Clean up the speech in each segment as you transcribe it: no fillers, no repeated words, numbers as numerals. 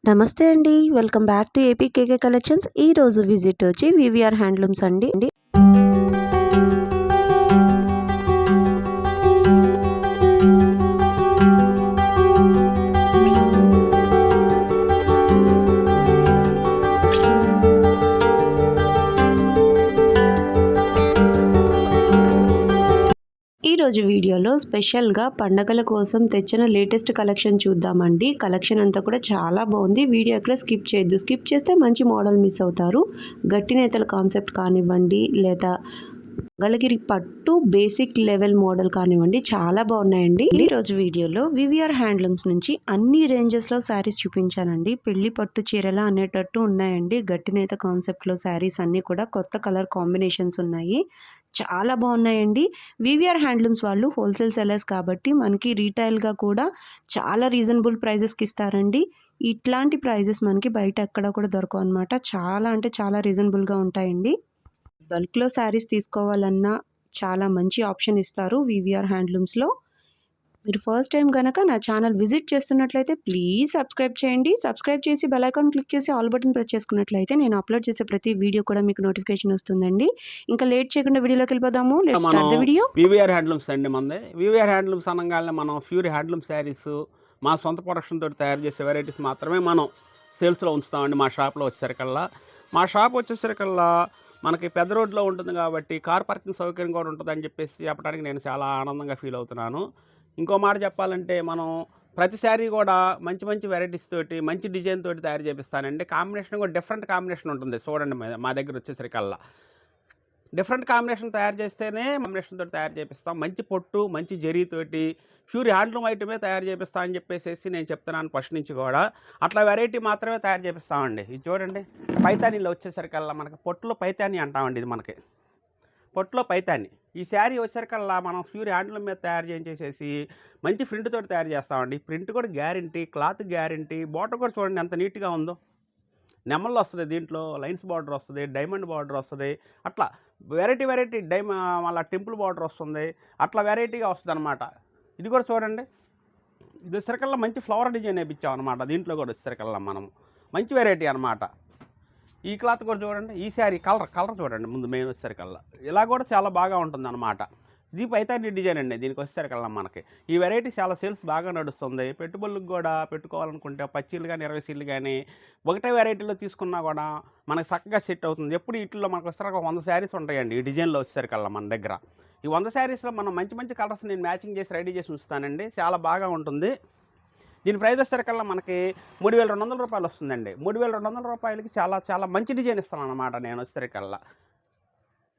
నమస్తే అండి. Welcome back to APKK collections. ఈరోజు విజిట్ వచ్చి వివిఆర్ హ్యాండ్లూమ్స్ అండి. ఈరోజు వీడియోలో స్పెషల్గా పండగల కోసం తెచ్చిన లేటెస్ట్ కలెక్షన్ చూద్దామండి. కలెక్షన్ అంతా కూడా చాలా బాగుంది. వీడియో ఎక్కడ స్కిప్ చేయొద్దు. స్కిప్ చేస్తే మంచి మోడల్ మిస్ అవుతారు. గట్టి నేతల కాన్సెప్ట్ కానివ్వండి, లేదా మంగళగిరి పట్టు బేసిక్ లెవెల్ మోడల్ కానివ్వండి, చాలా బాగున్నాయండి. ఈరోజు వీడియోలో వివిఆర్ హ్యాండ్లూమ్స్ నుంచి అన్ని రేంజెస్లో శారీస్ చూపించానండి. పెళ్లి పట్టు చీరల అనేటట్టు ఉన్నాయండి. గట్టి నేత కాన్సెప్ట్లో శారీస్ అన్నీ కూడా కొత్త కలర్ కాంబినేషన్స్ ఉన్నాయి. చాలా బాగున్నాయండి. వివిఆర్ హ్యాండ్లూమ్స్ వాళ్ళు హోల్సేల్ సెల్లర్స్ కాబట్టి మనకి రీటైల్గా కూడా చాలా రీజనబుల్ ప్రైజెస్కి ఇస్తారండి. ఇట్లాంటి ప్రైజెస్ మనకి బయట ఎక్కడ కూడా దొరకవు అనమాట. చాలా అంటే చాలా రీజనబుల్గా ఉంటాయండి. బల్క్లో శారీస్ తీసుకోవాలన్నా చాలా మంచి ఆప్షన్ ఇస్తారు వివిఆర్ హ్యాండ్లూమ్స్లో. మీరు ఫస్ట్ టైం కనుక నా ఛానల్ విజిట్ చేస్తున్నట్లయితే ప్లీజ్ సబ్స్క్రైబ్ చేయండి. సబ్స్క్రైబ్ చేసి బెల్ ఐకాన్ క్లిక్ చేసి ఆల్ బటన్ ప్రెస్ చేసుకున్నట్లయితే నేను అప్లోడ్ చేసే ప్రతి వీడియో కూడా మీకు నోటిఫికేషన్ వస్తుందండి. ఇంకా లేట్ చేయకుండా వీడియోలోకి వెళ్ళిపోదాము. Let's start the video. VVR handlooms అండి మనది. వివిఆర్ హ్యాండ్లూమ్స్ అనగానే మనం ప్యూర్ హ్యాండ్లూమ్ శారీస్ మా సొంత ప్రొడక్షన్ తోటి తయారు చేసే వెరైటీస్ మాత్రమే మనం సేల్స్లో ఉంచుతామండి. మా షాప్లో వచ్చేసరికల్లా మా షాప్ వచ్చేసరికల్లా మనకి పెద్ద రోడ్లో ఉంటుంది కాబట్టి కార్ పార్కింగ్ సౌకర్యం కూడా ఉంటుందని చెప్పేసి చెప్పడానికి నేను చాలా ఆనందంగా ఫీల్ అవుతున్నాను. ఇంకో మాట చెప్పాలంటే మనం ప్రతి శారీ కూడా మంచి మంచి వెరైటీస్ తోటి మంచి డిజైన్ తోటి తయారు చేపిస్తానండి. కాంబినేషన్ కూడా డిఫరెంట్ కాంబినేషన్ ఉంటుంది. చూడండి మా దగ్గర వచ్చేసరికల్లా డిఫరెంట్ కాంబినేషన్ తయారు చేస్తేనే కాంబినేషన్ తోటి తయారు చేపిస్తాం. మంచి పొట్టు మంచి జరీతోటి ప్యూర్ హ్యాండ్లూమ్ ఐటమే తయారు చేపిస్తా అని చెప్పేసి నేను చెప్తున్నాను ఫస్ట్ నుంచి కూడా. అట్లా వెరైటీ మాత్రమే తయారు చేపిస్తామండి. ఇది చూడండి, పైతానీలో వచ్చేసరికల్లా మనకి పొట్టులో పైతానీ అంటామండి. ఇది మనకి పొట్టులో పైతానీ. ఈ శారీ వచ్చేసరికల్లా మనం ప్యూర్ హ్యాండ్లూమ్ మీద తయారు చేసేసి మంచి ప్రింట్ తోటి తయారు చేస్తామండి. ప్రింట్ కూడా గ్యారంటీ, క్లాత్ గ్యారంటీ. బార్డర్ కూడా చూడండి ఎంత నీట్గా ఉందో. నెమల్లో వస్తుంది, దీంట్లో లైన్స్ బార్డర్ వస్తుంది, డైమండ్ బార్డర్ వస్తుంది. అట్లా వెరైటీ మళ్ళీ టెంపుల్ బార్డర్ వస్తుంది. అట్లా వెరైటీగా వస్తుంది అనమాట. ఇది కూడా చూడండి, ఇది వచ్చేసరికల్లా మంచి ఫ్లవర్ డిజైన్ వేయించాం అనమాట. దీంట్లో కూడా వచ్చేసరికల్లా మనం మంచి వెరైటీ అనమాట. ఈ క్లాత్ కూడా చూడండి. ఈ శారీ కలర్ చూడండి ముందు మెయిన్ వచ్చేసరికల్లా ఇలా కూడా చాలా బాగా ఉంటుంది అనమాట. ఇది పైతాని డిజైన్ అండి. దీనికి వచ్చేసరికల్లా మనకి ఈ వెరైటీ చాలా సేల్స్ బాగా నడుస్తుంది. పెట్టుబడులకు కూడా పెట్టుకోవాలనుకుంటే పచ్చీలు కానీ 20 సీళ్ళు కానీ ఒకటే వెరైటీలో తీసుకున్నా కూడా మనకి చక్కగా సెట్ అవుతుంది. ఎప్పుడు వీటిలో మనకు వచ్చేసరికి 100 శారీస్ ఉంటాయండి ఈ డిజైన్లో వచ్చేసరికల్లా మన దగ్గర. ఈ 100 శారీస్లో మనం మంచి మంచి కలర్స్ నేను మ్యాచింగ్ చేసి రెడీ చేసి ఉంచుతానండి. చాలా బాగా ఉంటుంది. దీని ప్రైస్ వచ్చేసరికల్లా మనకి 3200 రూపాయలు వస్తుందండి. 3200 రూపాయలకి చాలా చాలా మంచి డిజైన్ ఇస్తాను అనమాట నేను వచ్చేసరికల్లా.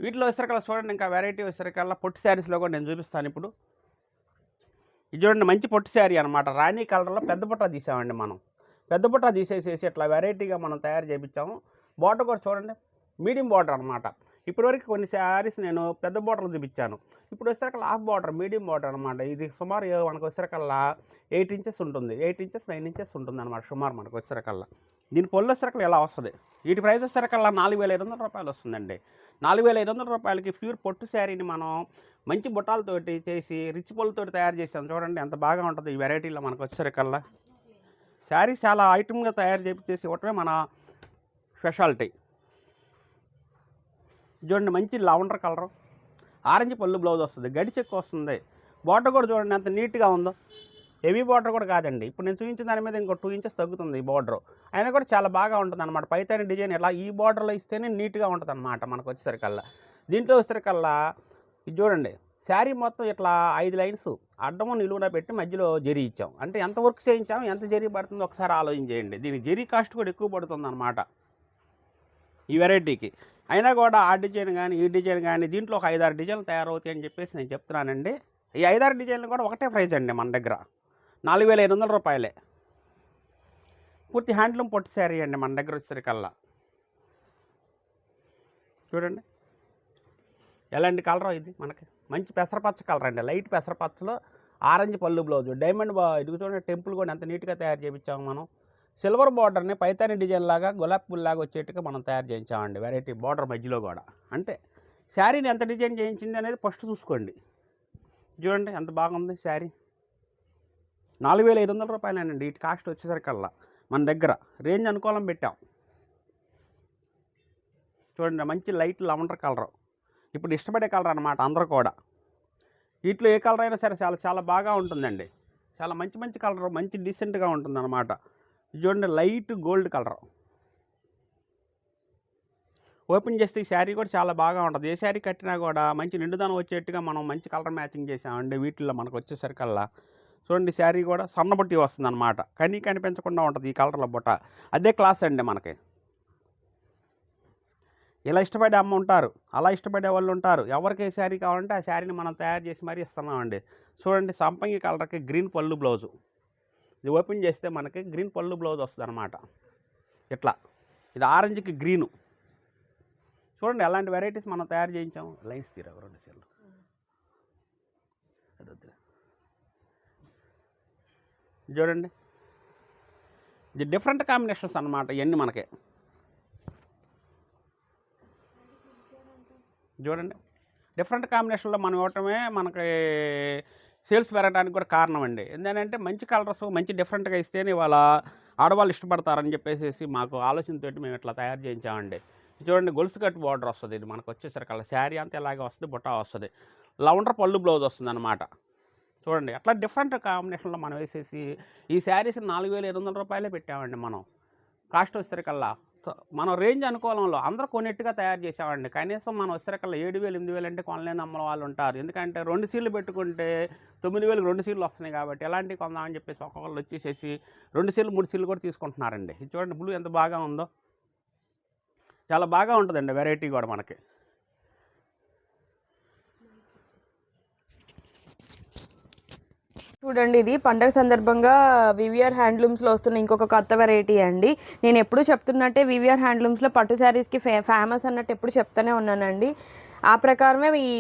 వీటిలో వచ్చేసరికల్లా చూడండి, ఇంకా వెరైటీ వచ్చేసరికల్లా పొట్టు శారీస్లో కూడా నేను చూపిస్తాను ఇప్పుడు. ఇది చూడండి, మంచి పొట్టు శారీ అనమాట. రాణి కలర్లో పెద్ద బుట్ట తీసామండి మనం. పెద్ద బుట్ట తీసేసేసి ఇట్లా వెరైటీగా మనం తయారు చేయించాము. బార్డర్ కూడా చూడండి, మీడియం బార్డర్ అనమాట. ఇప్పటివరకు కొన్ని శారీస్ నేను పెద్ద బార్డర్లు చూపించాను. ఇప్పుడు వచ్చేసరికల్లా హాఫ్ బార్డర్, మీడియం బార్డర్ అనమాట. ఇది సుమారు మనకు వచ్చేసరికల్లా 8 ఇంచెస్ ఉంటుంది, 8 ఇంచెస్ 9 ఇంచెస్ ఉంటుంది అనమాట సుమారు మనకు వచ్చేసరికల్లా. దీని పొల్లు వచ్చేసరికల్లా ఎలా వస్తుంది. వీటి ప్రైస్ వచ్చేసరికల్లా 4500 రూపాయలు వస్తుందండి. 4500 రూపాయలకి ప్యూర్ పొట్టు శారీని మనం మంచి బుట్టాలతోటి చేసి రిచ్ పొలతోటి తయారు చేసాం. చూడండి ఎంత బాగా ఉంటుంది ఈ వెరైటీలో మనకు వచ్చేసరికల్లా. శారీ చాలా ఐటమ్గా తయారు చేసి ఇవ్వటమే మన స్పెషాలిటీ. చూడండి, మంచి లవెండర్ కలరు, ఆరెంజ్ పళ్ళు బ్లౌజ్ వస్తుంది, గడి చెక్కు వస్తుంది. బార్డర్ కూడా చూడండి ఎంత నీట్గా ఉందో. హెవీ బార్డర్ కూడా కాదండి. ఇప్పుడు నేను చూపించిన దాని మీద ఇంకో 2 ఇంచెస్ తగ్గుతుంది ఈ బార్డర్. అయినా కూడా చాలా బాగా ఉంటుంది అనమాట. పైతాని డిజైన్ ఇలా ఈ బార్డర్లో ఇస్తేనే నీట్గా ఉంటుంది అనమాట మనకు వచ్చేసరికల్లా. దీంట్లో వచ్చేసరికల్లా ఇది చూడండి, శారీ మొత్తం ఇట్లా 5 లైన్స్ అడ్డము నిలువున పెట్టి మధ్యలో జరీ ఇచ్చాం. అంటే ఎంత వర్క్ చేయించాం, ఎంత జరీ పడుతుందో ఒకసారి ఆలోచన చేయండి. దీనికి జరీ కాస్ట్ కూడా ఎక్కువ పడుతుంది అనమాట ఈ వెరైటీకి. అయినా కూడా ఆ డిజైన్ కానీ ఈ డిజైన్ కానీ దీంట్లో ఒక 5-6 డిజైన్లు తయారవుతాయి అని చెప్పేసి నేను చెప్తున్నానండి. ఈ 5-6 డిజైన్లు కూడా ఒకటే ప్రైస్ అండి మన దగ్గర, 4500 రూపాయలే. పూర్తి హ్యాండ్లూమ్ పొట్టు శారీ అండి మన దగ్గర వచ్చేసరికల్లా. చూడండి ఎలాంటి కలర్ ఇది మనకి మంచి పెసరపచ్చ కలర్ అండి. లైట్ పెసరపచ్చలో ఆరెంజ్ పళ్ళు బ్లౌజు, డైమండ్ ఇది చూడండి, టెంపుల్ కూడా ఎంత నీట్గా తయారు చేయించాము మనం. సిల్వర్ బార్డర్ని పైతాని డిజైన్ లాగా గులాబీ పుల్లాగా వచ్చేట్టుగా మనం తయారు చేయించామండి వెరైటీ బార్డర్ మధ్యలో కూడా. అంటే శారీని ఎంత డిజైన్ చేయించింది అనేది ఫస్ట్ చూసుకోండి. చూడండి ఎంత బాగుంది శారీ. 4500 రూపాయలేనండి వీటి కాస్ట్ వచ్చేసరికల్లా. మన దగ్గర రేంజ్ అనుకూలం పెట్టాం. చూడండి మంచి లైట్ లెవెండర్ కలరు, ఇప్పుడు ఇష్టపడే కలర్ అనమాట అందరూ కూడా. వీటిలో ఏ కలర్ అయినా సరే చాలా చాలా బాగా ఉంటుందండి. చాలా మంచి మంచి కలర్, మంచి డీసెంట్గా ఉంటుందన్నమాట. చూడండి లైట్ గోల్డ్ కలర్. ఓపెన్ చేస్తే ఈ శారీ కూడా చాలా బాగా ఉంటుంది. ఏ శారీ కట్టినా కూడా మంచి నిండుదనం వచ్చేట్టుగా మనం మంచి కలర్ మ్యాచింగ్ చేసామండి. వీటిల్లో మనకు వచ్చేసరికల్లా చూడండి శారీ కూడా సన్నబుట్టి వస్తుంది అనమాట. కనిపించకుండా ఉంటుంది ఈ కలర్ల బుట్ట. అదే క్లాస్ అండి మనకి. ఇలా ఇష్టపడే అమ్మ ఉంటారు, అలా ఇష్టపడే వాళ్ళు ఉంటారు. ఎవరికి ఏ శారీ కావాలంటే ఆ శారీని మనం తయారు చేసి మరీ ఇస్తున్నామండి. చూడండి సంపంగి కలర్కి గ్రీన్ పళ్ళు బ్లౌజు. ఇది ఓపెన్ చేస్తే మనకి గ్రీన్ పళ్ళు బ్లౌజ్ వస్తుంది అనమాట. ఇట్లా ఇది ఆరెంజ్కి గ్రీను. చూడండి ఎలాంటి వెరైటీస్ మనం తయారు చేయించాము. లైన్స్ తీరా 2 సెల్లు చూడండి. ఇది డిఫరెంట్ కాంబినేషన్స్ అనమాట ఇవన్నీ మనకి. చూడండి డిఫరెంట్ కాంబినేషన్లో మనం ఇవ్వటమే మనకి సేల్స్ పెరగడానికి కూడా కారణం అండి. ఏంటంటే మంచి కలర్స్ మంచి డిఫరెంట్గా ఇస్తేనే ఇవాళ ఆడవాళ్ళు ఇష్టపడతారని చెప్పేసి మాకు ఆలోచనతోటి మేము ఇట్లా తయారు చేయించామండి. చూడండి గొలుసు కట్టు బార్డర్ వస్తుంది. ఇది మనకు వచ్చేసరికి శారీ అంతా ఇలాగే వస్తుంది, బుట్ట వస్తుంది, లెవెండర్ పళ్ళు బ్లౌజ్ వస్తుంది అనమాట. చూడండి అట్లా డిఫరెంట్ కాంబినేషన్లో మనం వేసేసి ఈ శారీస్ 4,800 రూపాయలే పెట్టామండి. మనం కాస్ట్ వచ్చేసరికల్లా మనం రేంజ్ అనుకూలంలో అందరూ కొన్నిట్టుగా తయారు చేసామండి. కనీసం మనం వచ్చేసరికల్లా 7,000 8,000 అంటే కొనలేని అమ్మల వాళ్ళు ఉంటారు. ఎందుకంటే 2 సీర్లు పెట్టుకుంటే 9,000 2 సీర్లు వస్తున్నాయి కాబట్టి ఎలాంటివి కొందామని చెప్పేసి ఒక్కొక్కళ్ళు వచ్చేసేసి 2 సీర్లు 3 సీర్లు కూడా తీసుకుంటున్నారండి. ఇది చూడండి బ్లూ ఎంత బాగా ఉందో, చాలా బాగా ఉంటుందండి వెరైటీ కూడా మనకి. చూడండి ఇది పండగ సందర్భంగా వివిఆర్ హ్యాండ్లూమ్స్లో వస్తున్న ఇంకొక కొత్త వెరైటీ అండి. నేను ఎప్పుడు చెప్తున్నట్టే వివిఆర్ హ్యాండ్లూమ్స్లో పట్టు శారీస్కి ఫేమస్ అన్నట్టు ఎప్పుడు చెప్తూనే ఉన్నానండి. ఆ ప్రకారమే ఈ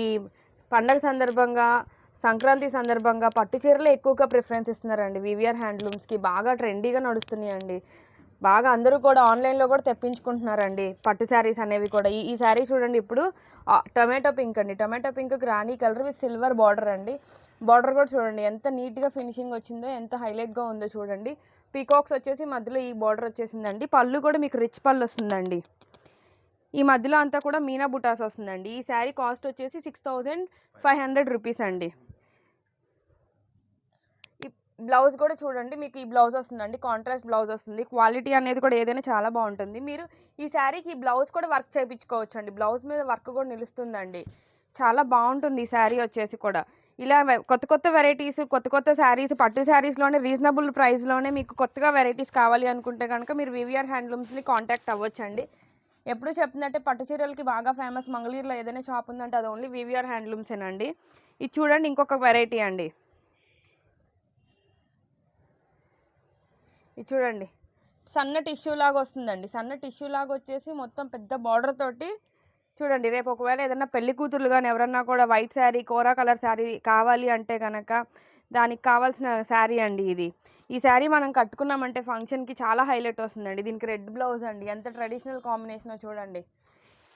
పండగ సందర్భంగా సంక్రాంతి సందర్భంగా పట్టు చీరలు ఎక్కువగా ప్రిఫరెన్స్ ఇస్తున్నారండి. వివిఆర్ హ్యాండ్లూమ్స్కి బాగా ట్రెండీగా నడుస్తున్నాయండి. బాగా అందరూ కూడా ఆన్లైన్లో కూడా తెప్పించుకుంటున్నారండి పట్టు శారీస్ అనేవి కూడా. ఈ శారీ చూడండి ఇప్పుడు టొమాటో పింక్ అండి. Tomato pink Rani colour with silver border అండి. బార్డర్ కూడా చూడండి ఎంత నీట్గా ఫినిషింగ్ వచ్చిందో, ఎంత హైలైట్గా ఉందో చూడండి. పీకాక్స్ వచ్చేసి మధ్యలో ఈ బార్డర్ వచ్చేసిందండి. పళ్ళు కూడా మీకు రిచ్ పళ్ళు వస్తుందండి. ఈ మధ్యలో అంతా కూడా మీనా బుటాస్ వస్తుందండి. ఈ శారీ కాస్ట్ వచ్చేసి 6,500 రూపీస్ అండి. బ్లౌజ్ కూడా చూడండి మీకు ఈ బ్లౌజ్ వస్తుందండి, కాంట్రాస్ట్ బ్లౌజ్ వస్తుంది. క్వాలిటీ అనేది కూడా ఏదైనా చాలా బాగుంటుంది. మీరు ఈ శారీకి ఈ బ్లౌజ్ కూడా వర్క్ చేయించుకోవచ్చు అండి. బ్లౌజ్ మీద వర్క్ కూడా నిలుస్తుందండి. చాలా బాగుంటుంది ఈ శారీ వచ్చేసి కూడా. ఇలా కొత్త కొత్త వెరైటీస్, కొత్త కొత్త శారీస్, పట్టు శారీస్లోనే రీజనబుల్ ప్రైస్లోనే మీకు కొత్తగా వెరైటీస్ కావాలి అనుకుంటే కనుక మీరు వివిఆర్ హ్యాండ్లూమ్స్ని కాంటాక్ట్ అవ్వచ్చండి. ఎప్పుడు చెప్తున్నట్టే పట్టు చీరలకి బాగా ఫేమస్ మంగళగిరిలో ఏదైనా షాప్ ఉందంటే అది ఓన్లీ వివిఆర్ హ్యాండ్లూమ్సేనండి. ఇది చూడండి ఇంకొక వెరైటీ అండి. ఇది చూడండి సన్న టిష్యూ లాగా వస్తుందండి. సన్న టిష్యూ లాగా వచ్చేసి మొత్తం పెద్ద బార్డర్ తోటి చూడండి. రేపు ఒకవేళ ఏదైనా పెళ్లి కూతురు కానీ ఎవరన్నా కూడా వైట్ శారీ, కోరా కలర్ శారీ కావాలి అంటే కనుక దానికి కావాల్సిన శారీ అండి ఇది. ఈ శారీ మనం కట్టుకున్నామంటే ఫంక్షన్కి చాలా హైలైట్ వస్తుందండి. దీనికి రెడ్ బ్లౌజ్ అండి. ఎంత ట్రెడిషనల్ కాంబినేషనో చూడండి.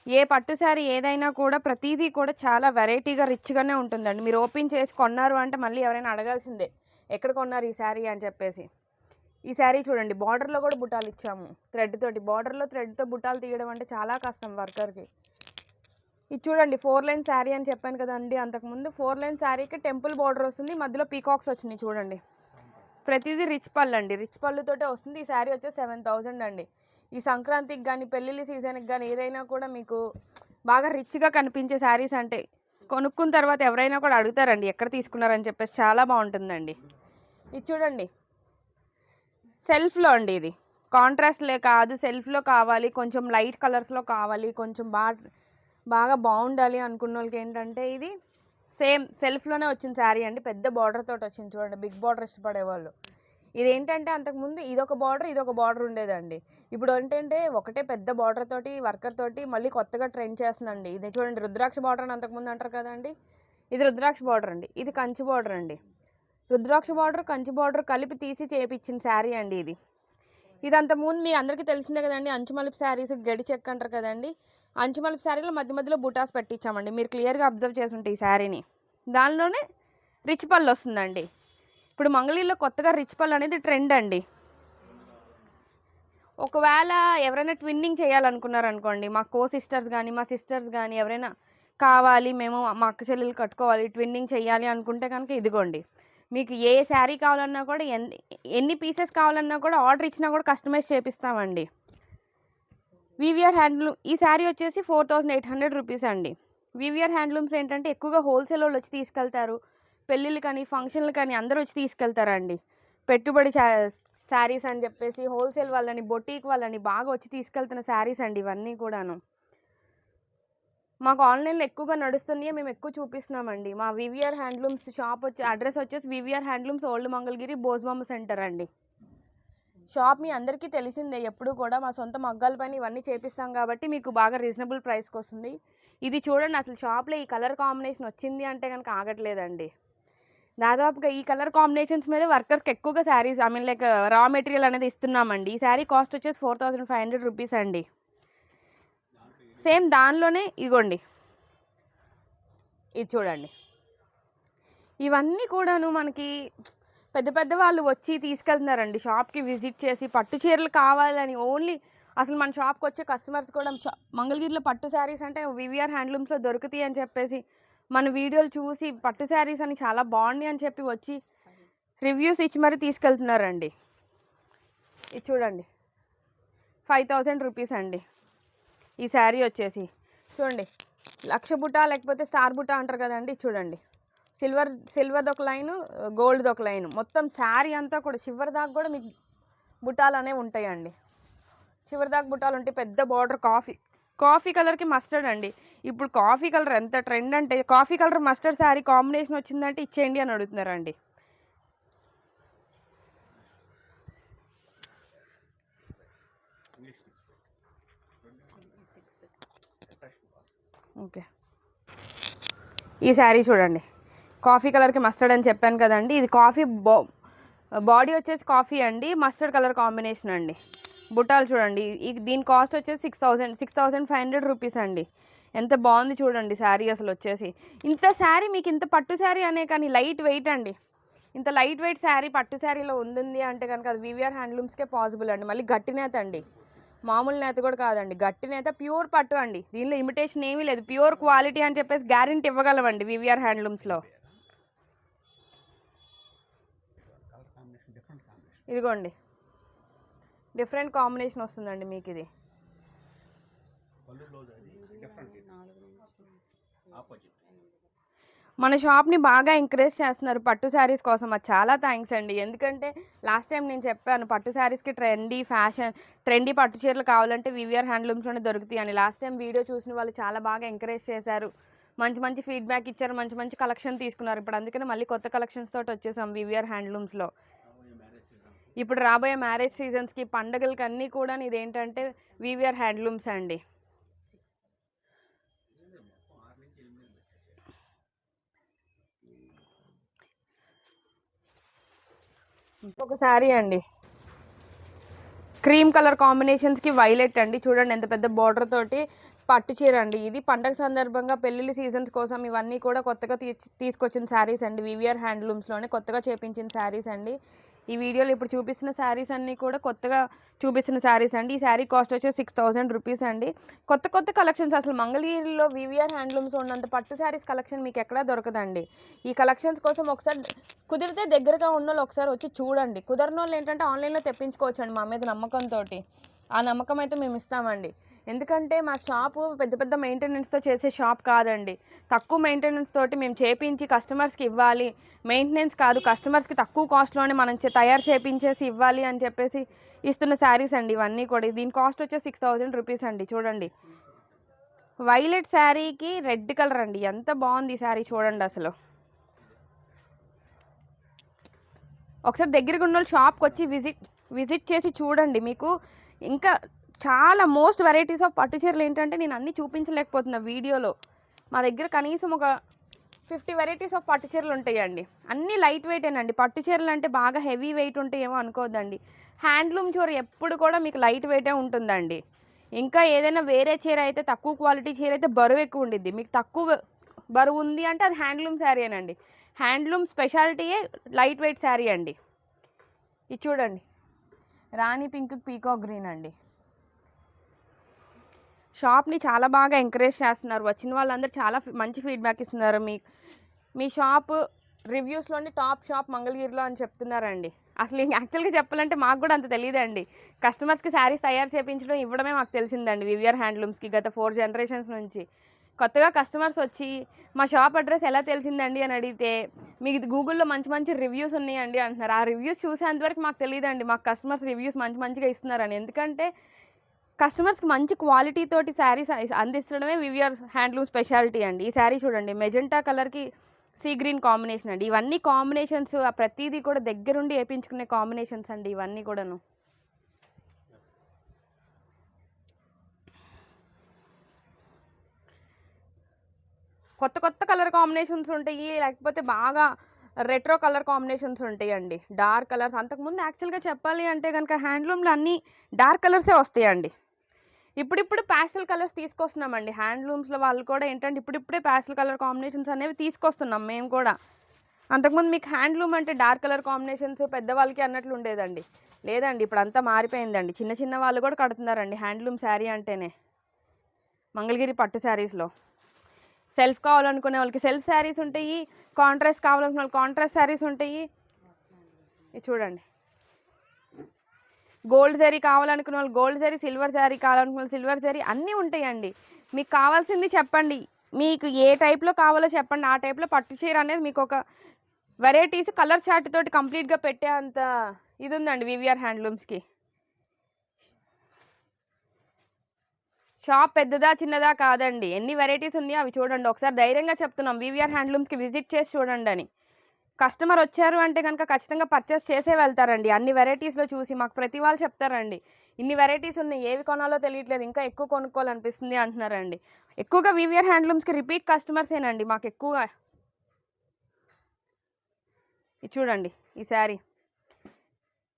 ఏ పట్టు శారీ ఏదైనా కూడా ప్రతిదీ కూడా చాలా వెరైటీగా రిచ్గానే ఉంటుందండి. మీరు ఓపెన్ చేసి కొన్నారు అంటే మళ్ళీ ఎవరైనా అడగాల్సిందే ఎక్కడ కొన్నారు ఈ శారీ అని చెప్పేసి. ఈ శారీ చూడండి బార్డర్లో కూడా బుటాలు ఇచ్చాము థ్రెడ్ తోటి. బార్డర్లో థ్రెడ్తో బుటాలు తీయడం అంటే చాలా కష్టం వర్కర్కి. ఇది చూడండి 4 లైన్ శారీ అని చెప్పాను కదండి అంతకుముందు. 4 లైన్ శారీకి టెంపుల్ బార్డర్ వస్తుంది, మధ్యలో పీకాక్స్ వచ్చినాయి చూడండి. ప్రతిదీ రిచ్ పళ్ళు అండి. రిచ్ పళ్ళుతోటే వస్తుంది. ఈ శారీ వచ్చేసి 7,000 అండి. ఈ సంక్రాంతికి కానీ పెళ్ళిళ్ళ సీజన్కి కానీ ఏదైనా కూడా మీకు బాగా రిచ్గా కనిపించే శారీస్ అంటే కొనుక్కున్న తర్వాత ఎవరైనా కూడా అడుగుతారండి ఎక్కడ తీసుకున్నారని చెప్పేసి. చాలా బాగుంటుందండి. ఇది చూడండి సెల్ఫ్లో అండి. ఇది కాంట్రాస్ట్లే కాదు, సెల్ఫ్లో కావాలి, కొంచెం లైట్ కలర్స్లో కావాలి, కొంచెం బాగా బాగుండాలి అనుకున్న వాళ్ళకి ఏంటంటే ఇది సేమ్ సెల్ఫ్లోనే వచ్చిన శారీ అండి. పెద్ద బార్డర్ తోటి వచ్చింది చూడండి. బిగ్ బార్డర్ ఇష్టపడేవాళ్ళు. ఇదేంటంటే అంతకుముందు ఇదొక బార్డర్ ఉండేదండి. ఇప్పుడు ఏంటంటే ఒకటే పెద్ద బార్డర్ తోటి వర్కర్ తోటి మళ్ళీ కొత్తగా ట్రెండ్ చేస్తుందండి. ఇది చూడండి రుద్రాక్ష బార్డర్ అని అంతకుముందు అంటారు కదండి. ఇది రుద్రాక్ష బార్డర్ అండి. ఇది కంచి బార్డర్ అండి. రుద్రాక్ష బార్డర్ కంచి బార్డర్ కలిపి తీసి చేపించిన శారీ అండి ఇది. ఇది అంతకుముందు మీ అందరికీ తెలిసిందే కదండి. అంచుమలుపు శారీస్ గడి చెక్ అంటారు కదండి. అంచుమలుపు శారీలో మధ్య మధ్యలో బుటాస్ పెట్టించామండి. మీరు క్లియర్గా అబ్జర్వ్ చేసుంటే ఈ శారీని. దానిలోనే రిచ్ పళ్ళు వస్తుందండి. ఇప్పుడు మంగళగిరిలో కొత్తగా రిచ్ పళ్ళు అనేది ట్రెండ్ అండి. ఒకవేళ ఎవరైనా ట్విన్నింగ్ చేయాలనుకున్నారనుకోండి, మా సిస్టర్స్ కానీ మా సిస్టర్స్ కానీ ఎవరైనా కావాలి, మేము మా అక్క చెల్లెలు కట్టుకోవాలి, ట్విన్నింగ్ చేయాలి అనుకుంటే కనుక ఇదిగోండి, మీకు ఏ శారీ కావాలన్నా కూడా ఎన్ని పీసెస్ కావాలన్నా కూడా ఆర్డర్ ఇచ్చినా కూడా కస్టమైజ్ చేపిస్తామండి. వివిఆర్ హ్యాండ్లూమ్ ఈ శారీ వచ్చేసి 4800 రూపీస్ అండి. వివిఆర్ హ్యాండ్లూమ్స్ ఏంటంటే ఎక్కువగా హోల్సేల్ వాళ్ళు వచ్చి తీసుకెళ్తారు, పెళ్ళిళ్ళు కానీ ఫంక్షన్లు కానీ అందరూ వచ్చి తీసుకెళ్తారండి. పెట్టుబడి శారీస్ అని చెప్పేసి హోల్సేల్ వాళ్ళని బొటీక్ వాళ్ళని బాగా వచ్చి తీసుకెళ్తున్న శారీస్ అండి ఇవన్నీ కూడాను. మాకు ఆన్లైన్లో ఎక్కువగా నడుస్తున్నాయి, మేము ఎక్కువ చూపిస్తున్నామండి. మా వివిఆర్ హ్యాండ్లూమ్స్ షాప్ అడ్రస్ వచ్చేసి వివిఆర్ హ్యాండ్లూమ్స్ ఓల్డ్ మంగళగిరి బోజ్బొమ్మ సెంటర్ అండి. షాప్ మీ అందరికీ తెలిసిందే, ఎప్పుడు కూడా మా సొంత మగ్గాల పైన ఇవన్నీ చేపిస్తాం కాబట్టి మీకు బాగా రీజనబుల్ ప్రైస్కి వస్తుంది. ఇది చూడండి, అసలు షాప్లో ఈ కలర్ కాంబినేషన్ వచ్చింది అంటే కనుక ఆగట్లేదండి. దాదాపుగా ఈ కలర్ కాంబినేషన్స్ మీద వర్కర్స్కి ఎక్కువగా శారీస్ లైక్ రా మెటీరియల్ అనేది ఇస్తున్నామండి. ఈ శారీ కాస్ట్ వచ్చేసి 4500 రూపీస్ అండి. సేమ్ దానిలోనే ఇగోండి, ఇది చూడండి, ఇవన్నీ కూడాను మనకి పెద్ద పెద్ద వాళ్ళు వచ్చి తీసుకెళ్తున్నారండి షాప్కి విజిట్ చేసి. పట్టు చీరలు కావాలని ఓన్లీ అసలు మన షాప్కి వచ్చే కస్టమర్స్ కూడా మంగళగిరిలో పట్టు శారీస్ అంటే వివిఆర్ హ్యాండ్లూమ్స్లో దొరుకుతాయి అని చెప్పేసి మన వీడియోలు చూసి పట్టు శారీస్ అని చాలా బాగున్నాయి అని చెప్పి వచ్చి రివ్యూస్ ఇచ్చి మరీ తీసుకెళ్తున్నారండి. ఇది చూడండి, 5000 రూపీస్ అండి ఈ శారీ వచ్చేసి. చూడండి, లక్ష బుట్ట లేకపోతే స్టార్ బుట్ట అంటారు కదండి, చూడండి, సిల్వర్ది ఒక లైను, గోల్డ్ది ఒక లైను, మొత్తం శారీ అంతా కూడా చివరి దాకా కూడా మీకు బుట్టాలు అనేవి ఉంటాయండి. చివరి దాకా బుట్టాలు ఉంటాయి. పెద్ద బార్డర్ కాఫీ కలర్కి మస్టర్డ్ అండి. ఇప్పుడు కాఫీ కలర్ ఎంత ట్రెండ్ అంటే, coffee colour mustard sari combination వచ్చిందంటే ఇచ్చేయండి అని అడుగుతున్నారండి. ఓకే, ఈ శారీ చూడండి, కాఫీ కలర్కి మస్టర్డ్ అని చెప్పాను కదండి. ఇది కాఫీ బాడీ వచ్చేసి కాఫీ అండి, మస్టర్డ్ కలర్ కాంబినేషన్ అండి. బుట్టాలు చూడండి, దీని కాస్ట్ వచ్చేసి 6500 రూపీస్ అండి. ఎంత బాగుంది చూడండి శారీ అసలు వచ్చేసి. ఇంత శారీ మీకు ఇంత పట్టు శారీ అనే కానీ లైట్ వెయిట్ అండి. ఇంత లైట్ వెయిట్ శారీ పట్టు శారీలో ఉంది అంటే కనుక అది వివిఆర్ హ్యాండ్లూమ్స్కే పాసిబుల్ అండి. మళ్ళీ గట్టి నేత అండి, మామూలు నేత కూడా కాదండి, గట్టి నేత ప్యూర్ పట్టు అండి. దీనిలో ఇమిటేషన్ ఏమీ లేదు, ప్యూర్ క్వాలిటీ అని చెప్పేసి గ్యారెంటీ ఇవ్వగలమండి వివిఆర్ హ్యాండ్లూమ్స్లో. ఇదిగోండి, డిఫరెంట్ కాంబినేషన్ వస్తుందండి మీకు ఇది. మన షాప్ని బాగా ఎంకరేజ్ చేస్తున్నారు పట్టు శారీస్ కోసం, అది చాలా థ్యాంక్స్ అండి. ఎందుకంటే లాస్ట్ టైం నేను చెప్పాను పట్టు శారీస్కి ట్రెండీ పట్టు చీరలు కావాలంటే వివిఆర్ హ్యాండ్లూమ్స్లోనే దొరుకుతాయి అని. లాస్ట్ టైం వీడియో చూసిన వాళ్ళు చాలా బాగా ఎంకరేజ్ చేశారు, మంచి ఫీడ్బ్యాక్ ఇచ్చారు, మంచి కలెక్షన్ తీసుకున్నారు. ఇప్పుడు అందుకని మళ్ళీ కొత్త కలెక్షన్స్ తోటి వచ్చేసాం వివిఆర్ హ్యాండ్లూమ్స్లో. ఇప్పుడు రాబోయే మ్యారేజ్ సీజన్స్కి పండగలకి అన్నీ కూడా ఇదేంటంటే వివిఆర్ హ్యాండ్లూమ్స్ అండి. ఒక శారీ అండి, క్రీమ్ కలర్ కాంబినేషన్స్కి వైలెట్ అండి. చూడండి ఎంత పెద్ద బార్డర్ తోటి పట్టు చీర అండి. ఇది పండగ సందర్భంగా పెళ్ళిళ్ళ సీజన్స్ కోసం ఇవన్నీ కూడా కొత్తగా తీసుకొచ్చిన శారీస్ అండి. వివిఆర్ హ్యాండ్లూమ్స్లోనే కొత్తగా చేపించిన శారీస్ అండి. ఈ వీడియోలో ఇప్పుడు చూపిస్తున్న శారీస్ అన్నీ కూడా కొత్తగా చూపిస్తున్న శారీస్ అండి. ఈ శారీ కాస్ట్ వచ్చేసి 6000 రూపీస్ అండి. కొత్త కలెక్షన్స్, అసలు మంగళగిరిలో వివిఆర్ హ్యాండ్లూమ్స్ ఉన్నంత పట్టు శారీస్ కలెక్షన్ మీకు ఎక్కడా దొరకదండి. ఈ కలెక్షన్స్ కోసం ఒకసారి కుదిరితే దగ్గరగా ఉన్న వాళ్ళు ఒకసారి వచ్చి చూడండి. కుదరని వాళ్ళు ఏంటంటే ఆన్లైన్లో తెప్పించుకోవచ్చు అండి, మా మీద నమ్మకంతో. ఆ నమ్మకం అయితే మేము ఇస్తామండి. ఎందుకంటే మా షాపు పెద్ద మెయింటెనెన్స్తో చేసే షాప్ కాదండి. తక్కువ మెయింటెనెన్స్ తోటి మేము చేపించి కస్టమర్స్కి ఇవ్వాలి, మెయింటెనెన్స్ కాదు, కస్టమర్స్కి తక్కువ కాస్ట్లోనే మనం తయారు చేపించేసి ఇవ్వాలి అని చెప్పేసి ఇస్తున్న శారీస్ అండి ఇవన్నీ కూడా. దీని కాస్ట్ వచ్చేసి 6000 రూపీస్ అండి. చూడండి, వైలెట్ శారీకి రెడ్ కలర్ అండి, ఎంత బాగుంది ఈ శారీ చూడండి అసలు. ఒకసారి దగ్గరగా ఉన్న వాళ్ళు షాప్కి వచ్చి విజిట్ చేసి చూడండి. మీకు ఇంకా చాలా మోస్ట్ వెరైటీస్ ఆఫ్ పట్టు చీరలు ఏంటంటే నేను అన్నీ చూపించలేకపోతున్నా వీడియోలో. మా దగ్గర కనీసం ఒక 50 వెరైటీస్ ఆఫ్ పట్టు చీరలు ఉంటాయండి. అన్నీ లైట్ వెయిటేనండి. పట్టు చీరలు అంటే బాగా హెవీ వెయిట్ ఉంటాయేమో అనుకోవద్దండి. హ్యాండ్లూమ్ చీర ఎప్పుడు కూడా మీకు లైట్ వెయిటే ఉంటుందండి. ఇంకా ఏదైనా వేరే చీర అయితే, తక్కువ క్వాలిటీ చీర అయితే బరువు ఎక్కువ ఉండిద్ది. మీకు తక్కువ బరువు ఉంది అంటే అది హ్యాండ్లూమ్ శారీయేనండి. హ్యాండ్లూమ్ స్పెషాలిటీయే లైట్ వెయిట్ శారీ అండి. ఇది చూడండి, రాణి పింక్ పీకాక్ గ్రీన్ అండి. షాప్ని చాలా బాగా ఎంకరేజ్ చేస్తున్నారు. వచ్చిన వాళ్ళందరూ చాలా మంచి ఫీడ్బ్యాక్ ఇస్తున్నారు. మీ షాప్ రివ్యూస్లోని టాప్ షాప్ మంగళగిరిలో అని చెప్తున్నారండి. అసలు యాక్చువల్గా చెప్పాలంటే మాకు కూడా అంత తెలియదండి. కస్టమర్స్కి శారీస్ తయారు చేయించడం ఇవ్వడమే మాకు తెలిసిందండి వివిఆర్ హ్యాండ్లూమ్స్కి గత 4 జనరేషన్స్ నుంచి. కొత్తగా కస్టమర్స్ వచ్చి మా షాప్ అడ్రస్ ఎలా తెలిసిందండి అని అడిగితే మీకు గూగుల్లో మంచి మంచి రివ్యూస్ ఉన్నాయండి అంటున్నారు. ఆ రివ్యూస్ చూసేంతవరకు మాకు తెలియదండి మాకు కస్టమర్స్ రివ్యూస్ మంచిగా ఇస్తున్నారని. ఎందుకంటే కస్టమర్స్కి మంచి క్వాలిటీ తోటి శారీస్ అందించడమే వివిఆర్ హ్యాండ్లూమ్ స్పెషాలిటీ అండి. ఈ శారీ చూడండి, మెజెంటా కలర్కి సీ గ్రీన్ కాంబినేషన్ అండి. ఇవన్నీ కాంబినేషన్స్ ప్రతిదీ కూడా దగ్గరుండి వేయించుకునే కాంబినేషన్స్ అండి ఇవన్నీ కూడాను. కొత్త కలర్ కాంబినేషన్స్ ఉంటాయి, లేకపోతే బాగా రెట్రో కలర్ కాంబినేషన్స్ ఉంటాయండి. డార్క్ కలర్స్ అంతకుముందు యాక్చువల్గా చెప్పాలి అంటే కనుక హ్యాండ్లూమ్లో అన్నీ డార్క్ కలర్సే వస్తాయండి. ఇప్పుడిప్పుడు ప్యాస్టల్ కలర్స్ తీసుకొస్తున్నామండి. హ్యాండ్లూమ్స్లో వాళ్ళు కూడా ఏంటంటే ఇప్పుడిప్పుడే ప్యాస్టల్ కలర్ కాంబినేషన్స్ అనేవి తీసుకొస్తున్నాం మేము కూడా. అంతకుముందు మీకు హ్యాండ్లూమ్ అంటే డార్క్ కలర్ కాంబినేషన్స్ పెద్దవాళ్ళకి అన్నట్లు ఉండేదండి. లేదండి, ఇప్పుడు అంతా మారిపోయిందండి. చిన్న వాళ్ళు కూడా కడుతున్నారండి హ్యాండ్లూమ్ శారీ అంటేనే. మంగళగిరి పట్టు శారీస్లో సెల్ఫ్ కావాలనుకునే వాళ్ళకి సెల్ఫ్ శారీస్ ఉంటాయి, కాంట్రాస్ట్ కావాలనుకునే వాళ్ళకి కాంట్రాస్ట్ శారీస్ ఉంటాయి. ఇది చూడండి, గోల్డ్ జరీ కావాలనుకునే వాళ్ళు గోల్డ్ జరీ, సిల్వర్ జరీ కావాలనుకునే వాళ్ళు సిల్వర్ జరీ అన్నీ ఉంటాయండి. మీకు కావాల్సింది చెప్పండి, మీకు ఏ టైప్లో కావాలో చెప్పండి. ఆ టైప్లో పట్టు చీర అనేది మీకు ఒక వెరైటీస్ కలర్ చార్ట్ తోటి కంప్లీట్గా పెట్టే అంత ఇది ఉందండి వివిఆర్ హ్యాండ్లూమ్స్కి. షాప్ పెద్దదా చిన్నదా కాదండి, ఎన్ని వెరైటీస్ ఉన్నాయో అవి చూడండి. ఒకసారి ధైర్యంగా చెప్తున్నాం వివిఆర్ హ్యాండ్లూమ్స్కి విజిట్ చేసి చూడండి అని. కస్టమర్ వచ్చారు అంటే కనుక ఖచ్చితంగా పర్చేస్ చేసే వెళ్తారండి. అన్ని వెరైటీస్లో చూసి మాకు ప్రతి వాళ్ళు చెప్తారండి, ఇన్ని వెరైటీస్ ఉన్నాయి, ఏవి కొనాలో తెలియట్లేదు, ఇంకా ఎక్కువ కొనుక్కోవాలనిపిస్తుంది అంటున్నారండి. ఎక్కువగా వివిఆర్ హ్యాండ్లూమ్స్కి రిపీట్ కస్టమర్సేనండి మాకు ఎక్కువగా. ఇది చూడండి, ఈ శారీ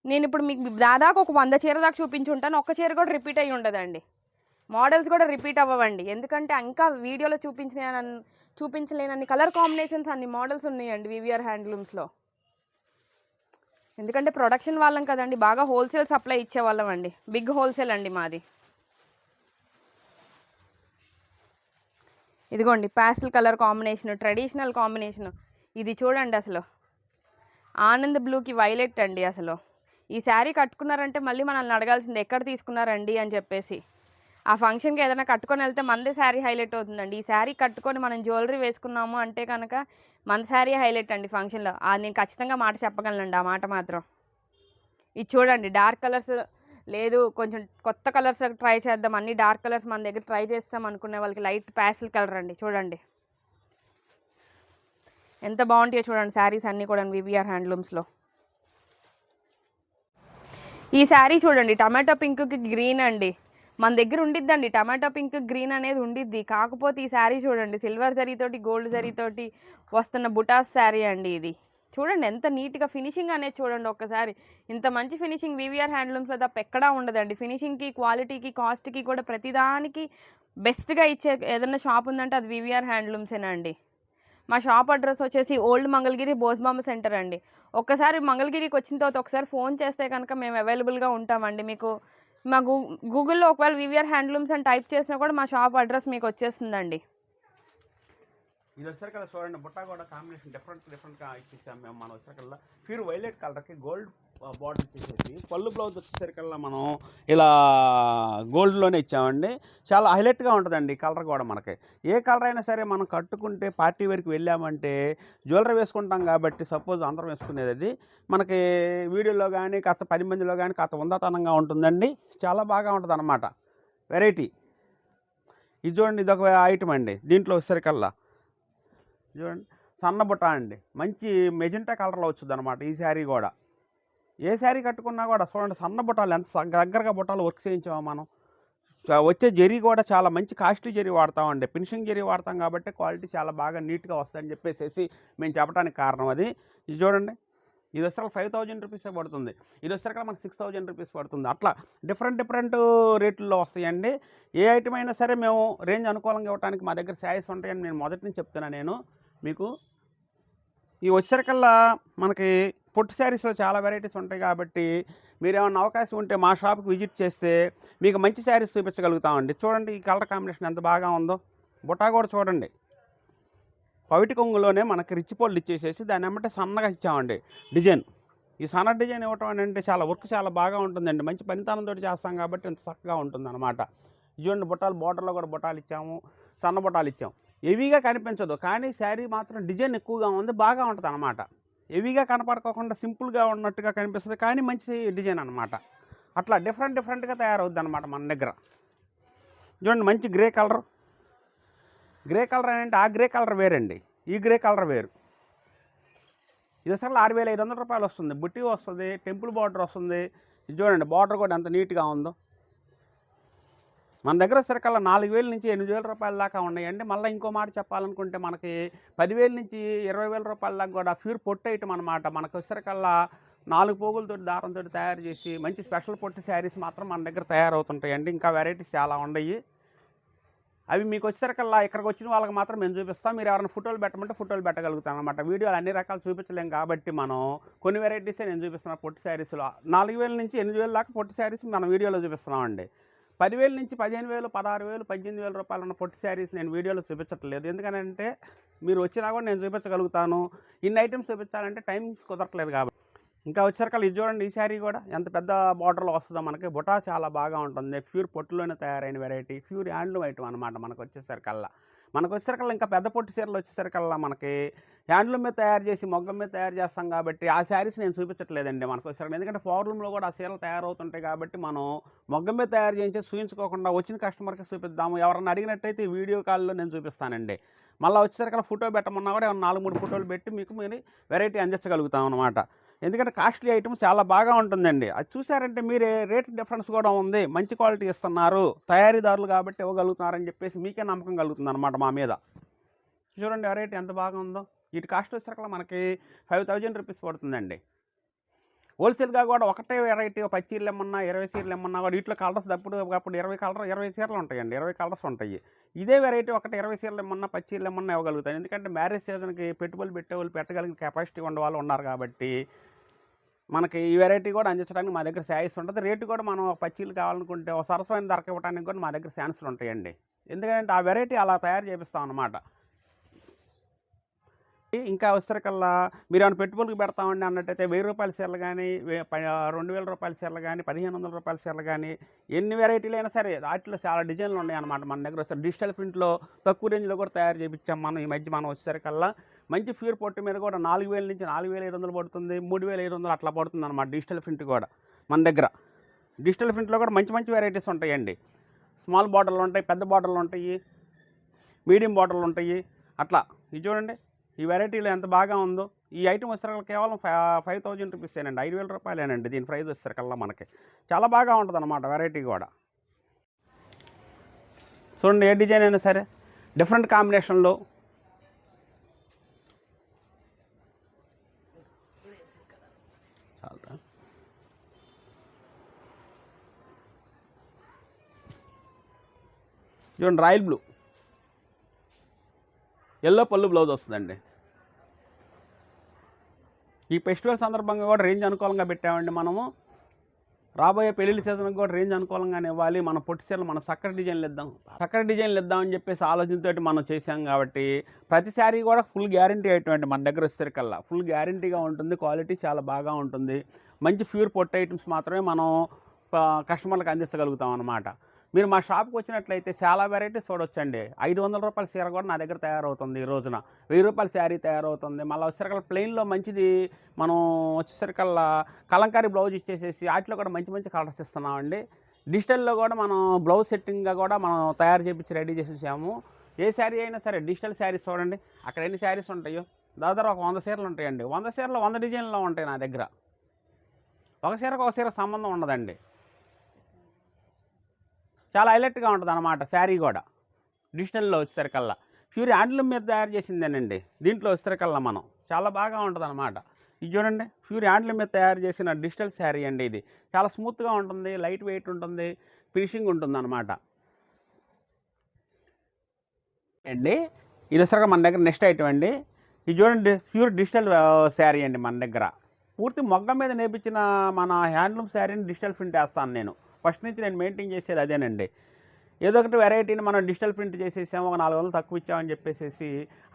నేను ఇప్పుడు మీకు దాదాపు ఒక 100 చీర దాకా చూపించుంటాను. ఒక్క చీర కూడా రిపీట్ అయ్యి ఉండదండి. మోడల్స్ కూడా రిపీట్ అవ్వండి, ఎందుకంటే ఇంకా వీడియోలో చూపించలేనన్ని కలర్ కాంబినేషన్స్ అన్ని మోడల్స్ ఉన్నాయండి వివిఆర్ హ్యాండ్లూమ్స్లో. ఎందుకంటే ప్రొడక్షన్ వాళ్ళం కదండి, బాగా హోల్సేల్ సప్లై ఇచ్చేవాళ్ళం అండి. బిగ్ హోల్సేల్ అండి మాది. ఇదిగోండి pastel colour combination, traditional combination. ఇది చూడండి, అసలు ఆనంద్ బ్లూకి వైలెట్ అండి. అసలు ఈ శారీ కట్టుకున్నారంటే మళ్ళీ మనల్ని అడగాల్సింది ఎక్కడ తీసుకున్నారండి అని చెప్పేసి. ఆ ఫంక్షన్కి ఏదైనా కట్టుకొని వెళ్తే మనదే శారీ హైలైట్ అవుతుందండి. ఈ శారీ కట్టుకొని మనం జ్యువెలరీ వేసుకున్నాము అంటే కనుక మన శారీ హైలైట్ అండి ఫంక్షన్లో. అది నేను ఖచ్చితంగా మాట చెప్పగలనండి, ఆ మాట మాత్రం. ఇది చూడండి, డార్క్ కలర్స్ లేదు, కొంచెం కొత్త కలర్స్ ట్రై చేద్దాం, అన్ని డార్క్ కలర్స్ మన దగ్గర ట్రై చేస్తాం అనుకునే వాళ్ళకి లైట్ ప్యాస్టల్ కలర్ అండి. చూడండి ఎంత బాగుంటాయో చూడండి శారీస్ అన్నీ కూడా వివిఆర్ హ్యాండ్లూమ్స్లో. ఈ శారీ చూడండి, టమాటో పింక్కి గ్రీన్ అండి. మన దగ్గర ఉండిద్దండి టమాటో పింక్ గ్రీన్ అనేది ఉండిద్ది. కాకపోతే ఈ శారీ చూడండి, సిల్వర్ జరీతోటి గోల్డ్ జరీతోటి వస్తున్న బుటాస్ శారీ అండి. ఇది చూడండి ఎంత నీట్గా ఫినిషింగ్ అనేది చూడండి ఒక్కసారి. ఇంత మంచి ఫినిషింగ్ వివిఆర్ హ్యాండ్లూమ్స్లో తప్ప ఎక్కడా ఉండదండి. ఫినిషింగ్కి, క్వాలిటీకి, కాస్ట్కి కూడా ప్రతిదానికి బెస్ట్గా ఇచ్చే ఏదైనా షాప్ ఉందంటే అది వివిఆర్ హ్యాండ్లూమ్సేనా అండి. మా షాప్ అడ్రస్ వచ్చేసి ఓల్డ్ మంగళగిరి బోస్బాంబ సెంటర్ అండి. ఒక్కసారి మంగళగిరికి వచ్చిన తర్వాత ఒకసారి ఫోన్ చేస్తే కనుక మేము అవైలబుల్గా ఉంటామండి. మీకు మా గూగుల్లో ఒకవేళ వివిఆర్ హ్యాండ్లూమ్స్ అని టైప్ చేసినా కూడా మా షాప్ అడ్రస్ మీకు వచ్చేస్తుందండి. ఇది వచ్చేసరికల్లా చూడండి, బుట్ట కూడా కాంబినేషన్ డిఫరెంట్గా ఇచ్చేసాం మేము. మనం వచ్చేసరికల్లా ప్యూర్ వైలెట్ కలర్కి గోల్డ్ బార్డర్ ఇచ్చేసేసి పళ్ళు బ్లౌజ్ వచ్చేసరికల్లా మనం ఇలా గోల్డ్లోనే ఇచ్చామండి. చాలా హైలైట్గా ఉంటుందండి కలర్ కూడా. మనకి ఏ కలర్ అయినా సరే మనం కట్టుకుంటే పార్టీ వేర్కి వెళ్ళామంటే జ్యువెలరీ వేసుకుంటాం కాబట్టి, సపోజ్ అందరం వేసుకునేది అది మనకి వీడియోలో కానీ కాస్త 10 మందిలో కానీ కాస్త ఉందాతనంగా ఉంటుందండి. చాలా బాగా ఉంటుంది అన్నమాట వెరైటీ. ఇది చూడండి, ఇదొక ఐటమ్ అండి. దీంట్లో వచ్చేసరికల్లా చూడండి సన్న బుట్ట అండి, మంచి మెజెంటా కలర్లో వచ్చింది అనమాట. ఈ శారీ కూడా ఏ శారీ కట్టుకున్నా కూడా చూడండి, సన్న బుట్టాలు ఎంత దగ్గరగా బుట్టాలు వర్క్ చేయించామో మనం. వచ్చే జరీ కూడా చాలా మంచి కాస్ట్లీ జరీ వాడతామండి, ఫినిషింగ్ జరీ వాడతాం కాబట్టి క్వాలిటీ చాలా బాగా నీట్గా వస్తుందని చెప్పేసి మేము చెప్పడానికి కారణం అది. ఇది చూడండి, ఇది వచ్చేసరికి 5000 రూపీసే పడుతుంది. ఇది వచ్చేసరికి మనకు 6000 రూపీస్ పడుతుంది. అట్లా డిఫరెంట్ రేట్లలో వస్తాయండి. ఏ ఐటమ్ అయినా సరే మేము రేంజ్ అనుకూలంగా ఇవ్వడానికి మా దగ్గర శారీస్ ఉంటాయని నేను మొదటి నుంచి చెప్తున్నాను నేను మీకు. ఈ వచ్చేసరికల్లా మనకి పొట్టు శారీస్లో చాలా వెరైటీస్ ఉంటాయి కాబట్టి మీరు ఏమన్నా అవకాశం ఉంటే మా షాప్కి విజిట్ చేస్తే మీకు మంచి శారీస్ చూపించగలుగుతామండి. చూడండి ఈ కలర్ కాంబినేషన్ ఎంత బాగా ఉందో. బుటా కూడా చూడండి, పవిటి కొంగులోనే మనకి రిచ్ పళ్ళు ఇచ్చేసేసి దాన్ని ఏమంటే సన్నగా ఇచ్చామండి డిజైన్. ఈ సన్న డిజైన్ ఇవ్వటం అంటే చాలా వర్క్ చాలా బాగా ఉంటుందండి. మంచి పనితనంతో చేస్తాం కాబట్టి ఇంత చక్కగా ఉంటుందన్నమాట. చూడండి బుట్టాలు, బోర్డర్లో కూడా బుట్టాలు ఇచ్చాము, సన్న బుట్టాలు ఇచ్చాము. హెవీగా కనిపించదు కానీ శారీ మాత్రం డిజైన్ ఎక్కువగా ఉంది, బాగా ఉంటుంది అన్నమాట. హెవీగా కనపడకోకుండా సింపుల్గా ఉన్నట్టుగా కనిపిస్తుంది కానీ మంచి డిజైన్ అనమాట. అట్లా డిఫరెంట్గా తయారవుద్ది అనమాట మన దగ్గర. చూడండి మంచి గ్రే కలర్ అంటే ఆ గ్రే కలర్ వేరండి, ఈ గ్రే కలర్ వేరు. ఇది అసలు 6,500 రూపాయలు వస్తుంది. బుట్టి వస్తుంది, టెంపుల్ బార్డర్ వస్తుంది. ఇది చూడండి బార్డర్ కూడా ఎంత నీట్గా ఉందో. మన దగ్గర వచ్చేసరికల్లా 4,000 నుంచి 8,000 రూపాయల దాకా ఉన్నాయండి. మళ్ళీ ఇంకో మాట చెప్పాలనుకుంటే మనకి 10,000 నుంచి 20,000 రూపాయల దాకా కూడా ప్యూర్ పొట్టు ఐటమ్ అనమాట. మనకు వచ్చేసరికల్లా 4 పోగులతో దారంతో తయారు చేసి మంచి స్పెషల్ పొట్టు శారీస్ మాత్రం మన దగ్గర తయారవుతుంటాయండి. ఇంకా వెరైటీస్ చాలా ఉన్నాయి. అవి మీకు వచ్చేసరికల్లా ఇక్కడికి వచ్చిన వాళ్ళకి మాత్రం మేము చూపిస్తాం. మీరు ఎవరైనా ఫోటోలు పెట్టమంటే ఫోటోలు పెట్టగలుగుతాం అనమాట. వీడియోలు అన్ని రకాలు చూపించలేం కాబట్టి మనం కొన్ని వెరైటీసే నేను చూపిస్తున్నాను పొట్టు శారీస్లో. 4,000 నుంచి 8,000 దాకా పొట్టు శారీస్ మనం వీడియోలో చూపిస్తున్నామండి. 10,000 నుంచి 15,000, 16,000, 18,000 రూపాయలు ఉన్న పొట్టు శారీస్ నేను వీడియోలో చూపించట్లేదు. ఎందుకంటే మీరు వచ్చినా కూడా నేను చూపించగలుగుతాను. ఇన్ని ఐటమ్స్ చూపించాలంటే టైమ్స్ కుదరట్లేదు కాబట్టి. ఇంకా వచ్చేసరికల్లా ఇది చూడండి, ఈ శారీ కూడా ఎంత పెద్ద బార్డర్లో వస్తుందో. మనకి బుటా చాలా బాగా ఉంటుంది. ప్యూర్ పొట్టులోనే తయారైన వెరైటీ, ప్యూర్ హ్యాండ్లూమ్ ఐటమ్ అనమాట. మనకు వచ్చేసరికల్లా ఇంకా పెద్ద పొట్టు చీరలు వచ్చేసరికల్లా మనకి హ్యాండ్లూమ్ మీద తయారు చేసి మొగ్గం మీద తయారు చేస్తాం కాబట్టి ఆ శారీస్ నేను చూపించట్లేదండి మనకు వచ్చేసరికి. ఎందుకంటే పవర్లూమ్లో కూడా ఆ చీరలు తయారవుతుంటాయి కాబట్టి మనం మొగ్గం మీద తయారు చేయించి చూపించుకోకుండా వచ్చిన కస్టమర్కి చూపిద్దాము. ఎవరన్నా అడిగినట్టయితే వీడియో కాల్లో నేను చూపిస్తానండి. మళ్ళీ వచ్చేసరికి ఫోటో పెట్టమన్నా కూడా 4-3 ఫోటోలు పెట్టి మీకు మీరు వెరైటీ అందించగలుగుతాం అనమాట. ఎందుకంటే కాస్ట్లీ ఐటమ్ చాలా బాగా ఉంటుందండి. అది చూసారంటే మీరే రేట్ డిఫరెన్స్ కూడా ఉంది. మంచి క్వాలిటీ ఇస్తున్నారు, తయారీదారులు కాబట్టి ఇవ్వగలుగుతున్నారని చెప్పేసి మీకే నమ్మకం కలుగుతుంది అనమాట మా మీద. చూడండి వెరైటీ ఎంత బాగా ఉందో. వీటి కాస్ట్ వచ్చేసరికి మనకి 5,000 రూపీస్ పడుతుందండి. హోల్సేల్గా కూడా ఒకటే వెరైటీ 10 చీరలు ఏమన్నా 20 చీరలు ఏమన్నా కూడా వీటిలో కలర్స్ అప్పుడు 20 చీరలు ఉంటాయండి, 20 కలర్స్ ఉంటాయి. ఇదే వెరైటీ ఒకటి 20 చీరలు ఏమన్నా 10 చీరలు ఏమన్నా ఇవ్వగలుగుతాయి. ఎందుకంటే మ్యారేజ్ సీజన్కి పెట్టుబడులు పెట్టేవాళ్ళు పెట్టగలిగిన కెపాసిటీ ఉన్న వాళ్ళు ఉన్నారు కాబట్టి మనకి ఈ వెరైటీ కూడా అందించడానికి మా దగ్గర శారీస్ ఉంటుంది. రేటు కూడా మనం 10 చీరలు కావాలనుకుంటే ఒక సరసమైన ధరకు ఇవ్వడానికి కూడా మా దగ్గర ఛాన్సులు ఉంటాయండి. ఎందుకంటే ఆ వెరైటీ అలా తయారు చేపిస్తాం అన్నమాట. ఇంకా వచ్చేసరికల్లా మీరు ఏమైనా పెట్టుబడులకు పెడతామండి అన్నట్టయితే 1,000 రూపాయల చీరలు కానీ 2,000 రూపాయల చీరలు కానీ 1,500 రూపాయల చీరలు కానీ ఎన్ని వెరైటీలు అయినా సరే వాటిలో చాలా డిజైన్లు ఉన్నాయి అన్నమాట. మన దగ్గర వస్తే డిజిటల్ ప్రింట్లో తక్కువ రేంజ్లో కూడా తయారు చేయించాం మనం. ఈ మధ్య మనం వచ్చేసరికల్లా మంచి ప్యూర్ పొట్టు మీద కూడా 4,000 నుంచి 4,500 పడుతుంది, 3,500 అట్లా పడుతుంది అనమాట. డిజిటల్ ప్రింట్ కూడా మన దగ్గర. డిజిటల్ ప్రింట్లో కూడా మంచి వెరైటీస్ ఉంటాయండి. స్మాల్ బార్డర్లు ఉంటాయి, పెద్ద బార్డర్లు ఉంటాయి, మీడియం బార్డర్లు ఉంటాయి. అట్లా ఇది చూడండి ఈ వెరైటీలో ఎంత బాగా ఉందో. ఈ ఐటమ్ వచ్చేసరికి కేవలం 5,000 రూపీసేనండి, 5,000 రూపాయలేనండి దీని ప్రైస్ వచ్చేసరికల్లా. మనకి చాలా బాగా ఉంటుంది అన్నమాట వెరైటీ కూడా. చూడండి ఏ డిజైన్ అయినా సరే డిఫరెంట్ కాంబినేషన్లో చూడండి రాయల్ బ్లూ, ఎల్లో పళ్ళు బ్లౌజ్ వస్తుందండి. ఈ ఫెస్టివల్ సందర్భంగా కూడా రేంజ్ అనుకూలంగా పెట్టామండి మనము. రాబోయే పెళ్లిళ్ళ సీజన్కి కూడా రేంజ్ అనుకూలంగానే ఇవ్వాలి. మన పొట్టి చీరలు మన చక్కటి డిజైన్లు ఇద్దామని చెప్పేసి ఆలోచనతోటి మనం చేసాం కాబట్టి ప్రతి శారీ కూడా ఫుల్ గ్యారంటీ అయ్యేటువంటి మన దగ్గర వచ్చేసరికల్లా ఫుల్ గ్యారంటీగా ఉంటుంది. క్వాలిటీ చాలా బాగా ఉంటుంది. మంచి ప్యూర్ పొట్టు ఐటమ్స్ మాత్రమే మనం కస్టమర్లకు అందించగలుగుతాం అన్నమాట. మీరు మా షాప్కి వచ్చినట్లయితే చాలా వెరైటీస్ చూడొచ్చండి. 500 రూపాయల చీర కూడా నా దగ్గర తయారవుతుంది. ఈ రోజున 1,000 రూపాయల శారీ తయారవుతుంది. మళ్ళీ వచ్చేసరికల్లా ప్లెయిన్లో మంచిది మనం వచ్చేసరికల్లా కలంకారీ బ్లౌజ్ ఇచ్చేసేసి వాటిలో కూడా మంచి కలర్స్ ఇస్తున్నామండి. డిజిటల్లో కూడా మనం బ్లౌజ్ సెట్టింగ్గా కూడా మనం తయారు చేయించి రెడీ చేసేసాము. ఏ శారీ అయినా సరే డిజిటల్ శారీస్ చూడండి అక్కడ ఎన్ని శారీస్ ఉంటాయో. దాదాపు ఒక 100 చీరలు ఉంటాయండి. 100 చీరలు 100 డిజైన్లో ఉంటాయి నా దగ్గర. ఒక చీర సంబంధం ఉండదండి. చాలా హైలైట్గా ఉంటుంది అన్నమాట శారీ కూడా. డిజిటల్లో వచ్చేసరికల్లా ప్యూర్ హ్యాండ్లూమ్ మీద తయారు చేసిందేనండి. దీంట్లో వచ్చేసరికల్లా మనం చాలా బాగా ఉంటుంది అన్నమాట. ఇది చూడండి ప్యూర్ హ్యాండ్లూమ్ మీద తయారు చేసిన డిజిటల్ శారీ అండి. ఇది చాలా స్మూత్గా ఉంటుంది, లైట్ వెయిట్ ఉంటుంది, ఫినిషింగ్ ఉంటుంది అన్నమాట అండి. ఇది వచ్చేసరికి మన దగ్గర నెక్స్ట్ ఐటమ్ అండి. ఇది చూడండి ప్యూర్ డిజిటల్ శారీ అండి మన దగ్గర. పూర్తి మొగ్గ మీద నేపించిన మన హ్యాండ్లూమ్ శారీని డిజిటల్ ప్రింట్ వేస్తాను నేను. ఫస్ట్ నుంచి నేను మెయింటైన్ చేసేది అదేనండి. ఏదో ఒకటి వెరైటీని మనం డిజిటల్ ప్రింట్ చేసేసాము, ఒక 400 తక్కువ ఇచ్చామని చెప్పేసి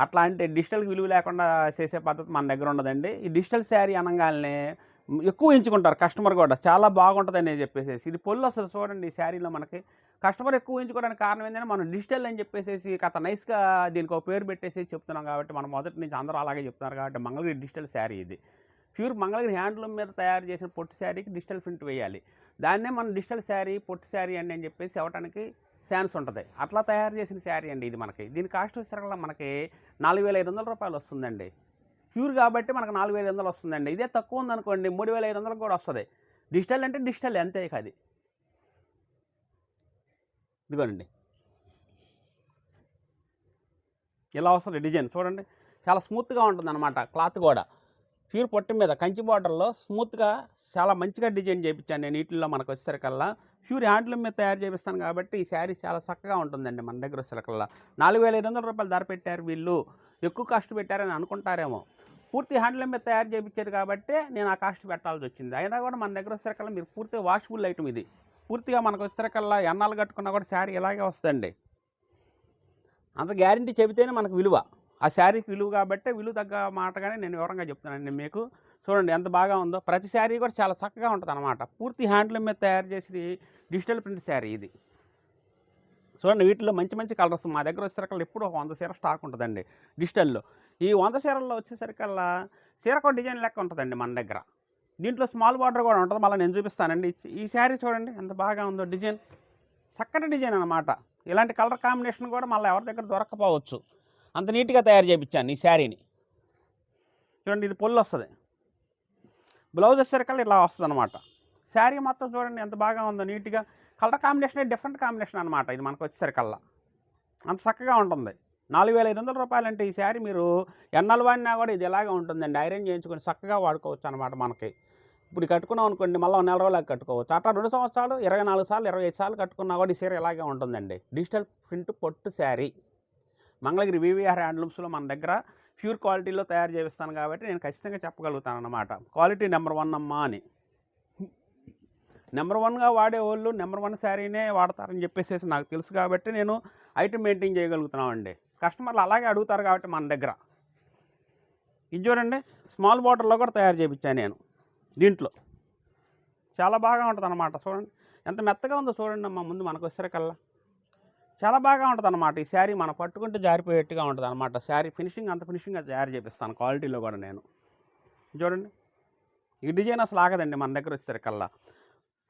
అట్లా అంటే డిజిటల్కి విలువ లేకుండా చేసే పద్ధతి మన దగ్గర ఉండదండి. ఈ డిజిటల్ శారీ అనగానే ఎక్కువ ఎంచుకుంటారు కస్టమర్ కూడా, చాలా బాగుంటుందని చెప్పేసి. ఇది పొల్లు అసలు చూడండి ఈ శారీలో మనకి. కస్టమర్ ఎక్కువ ఎంచుకోవడానికి కారణం ఏంటంటే మనం డిజిటల్ అని చెప్పేసి కథ నైస్గా దీనికి ఒక పేరు పెట్టేసి చెప్తున్నాం కాబట్టి, మనం మొదటి నుంచి అందరూ అలాగే చెప్తున్నారు కాబట్టి మంగళగిరి డిజిటల్ శారీ ఇది. ప్యూర్ మంగళగిరి హ్యాండ్లూమ్ మీద తయారు చేసిన పొట్టి శారీకి డిజిటల్ ప్రింట్ వేయాలి. దాన్నే మనం డిజిటల్ శారీ పొట్టి శారీ అండి అని చెప్పేసి అవడానికి ఛాన్స్ ఉంటుంది. అట్లా తయారు చేసిన శారీ అండి ఇది మనకి. దీని కాస్ట్ వచ్చేసరికి మనకి 4,500 రూపాయలు వస్తుందండి. ప్యూర్ కాబట్టి మనకు 4,500 వస్తుందండి. ఇదే తక్కువ ఉందనుకోండి 3,500 కూడా వస్తుంది. డిజిటల్ అంటే డిజిటల్ అంతే కాదు. ఇదిగోనండి ఇలా వస్తుంది డిజైన్ చూడండి, చాలా స్మూత్గా ఉంటుంది అనమాట. క్లాత్ కూడా ప్యూర్ పొట్టి మీద కంచి బార్డర్లో స్మూత్గా చాలా మంచిగా డిజైన్ చేయించాను నేను. వీటిల్లో మనకు వచ్చేసరికల్లా ప్యూర్ హ్యాండ్లూమ్ మీద తయారు చేపిస్తాను కాబట్టి ఈ శారీ చాలా చక్కగా ఉంటుందండి. మన దగ్గర వచ్చేసరికల్లా 4,500 రూపాయలు ధర పెట్టారు వీళ్ళు, ఎక్కువ కాస్ట్ పెట్టారని అనుకుంటారేమో. పూర్తి హ్యాండ్లూమ్ మీద తయారు చేయించారు కాబట్టి నేను ఆ కాస్ట్ పెట్టాల్సి వచ్చింది. అయినా కూడా మన దగ్గర వచ్చేసరికల్లా మీరు పూర్తిగా వాషబుల్ ఐటమ్ ఇది. పూర్తిగా మనకు వచ్చేసరికల్లా ఎన్నాళ్ళు కట్టుకున్నా కూడా శారీ ఇలాగే వస్తుందండి. అంత గ్యారంటీ చెబితేనే మనకు విలువ, ఆ శారీకి విలువ కాబట్టి విలువ తగ్గ మాటగానే నేను వివరంగా చెప్తున్నానండి మీకు. చూడండి ఎంత బాగా ఉందో. ప్రతి శారీ కూడా చాలా చక్కగా ఉంటుంది అనమాట. పూర్తి హ్యాండ్లూమ్ మీద తయారు చేసి డిజిటల్ ప్రింట్ శారీ ఇది. చూడండి వీటిలో మంచి మంచి కలర్స్ మా దగ్గర వచ్చేసరికల్లా ఎప్పుడు 100 చీర స్టాక్ ఉంటుందండి డిజిటల్లో. ఈ 100 చీరల్లో వచ్చేసరికల్లా చీరకు డిజైన్ లెక్క ఉంటుందండి మన దగ్గర. దీంట్లో స్మాల్ బార్డర్ కూడా ఉంటుంది, మళ్ళీ నేను చూపిస్తానండి. ఈ శారీ చూడండి ఎంత బాగా ఉందో, డిజైన్ చక్కటి డిజైన్ అనమాట. ఇలాంటి కలర్ కాంబినేషన్ కూడా మళ్ళీ ఎవరి దగ్గర దొరకపోవచ్చు, అంత నీట్గా తయారు చేయించాను ఈ శారీని. చూడండి ఇది పొల్లు వస్తుంది, బ్లౌజ్ వచ్చేసరికల్లా ఇలా వస్తుంది అనమాట. శారీ మొత్తం చూడండి ఎంత బాగా ఉందో, నీట్గా కలర్ కాంబినేషన్ డిఫరెంట్ కాంబినేషన్ అనమాట. ఇది మనకు వచ్చేసరికల్లా అంత చక్కగా ఉంటుంది. 4,500 రూపాయలు అంటే ఈ శారీ మీరు ఎన్నాళ్ళు వాడినా కూడా ఇది ఇలాగే ఉంటుందండి. ఐరన్ చేయించుకొని చక్కగా వాడుకోవచ్చు అనమాట. మనకి ఇప్పుడు కట్టుకున్నాం అనుకోండి మళ్ళీ 1 నెల రోజులకు కట్టుకోవచ్చు. అట్లా 2 సంవత్సరాలు 24 సార్లు 25 సార్లు కట్టుకున్నా కూడా ఈ చీర ఇలాగే ఉంటుందండి. డిజిటల్ ప్రింట్ పొట్టు శారీ మంగళగిరి వివిఆర్ హ్యాండ్లూమ్స్లో మన దగ్గర ప్యూర్ క్వాలిటీలో తయారు చేపిస్తాను కాబట్టి నేను ఖచ్చితంగా చెప్పగలుగుతాను అన్నమాట. క్వాలిటీ నెంబర్ 1 అమ్మా అని. నెంబర్ 1గా వాడేవాళ్ళు నెంబర్ 1 శారీనే వాడతారని చెప్పేసి నాకు తెలుసు కాబట్టి నేను ఐటమ్ మెయింటైన్ చేయగలుగుతున్నామండి. కస్టమర్లు అలాగే అడుగుతారు కాబట్టి మన దగ్గర. ఇది చూడండి స్మాల్ బార్డర్లో కూడా తయారు చేయించాను నేను. దీంట్లో చాలా బాగా ఉంటుంది అనమాట. చూడండి ఎంత మెత్తగా ఉందో చూడండి అమ్మ. ముందు మనకు వచ్చేసరికల్లా చాలా బాగా ఉంటుంది అనమాట. ఈ శారీ మనం పట్టుకుంటే జారిపోయేట్టుగా ఉంటుంది అనమాట. శారీ ఫినిషింగ్ అంత ఫినిషింగ్గా తయారు చేపిస్తాను క్వాలిటీలో కూడా నేను. చూడండి ఈ డిజైన్ అసలు ఆగదండి మన దగ్గర వచ్చేసరికల్లా.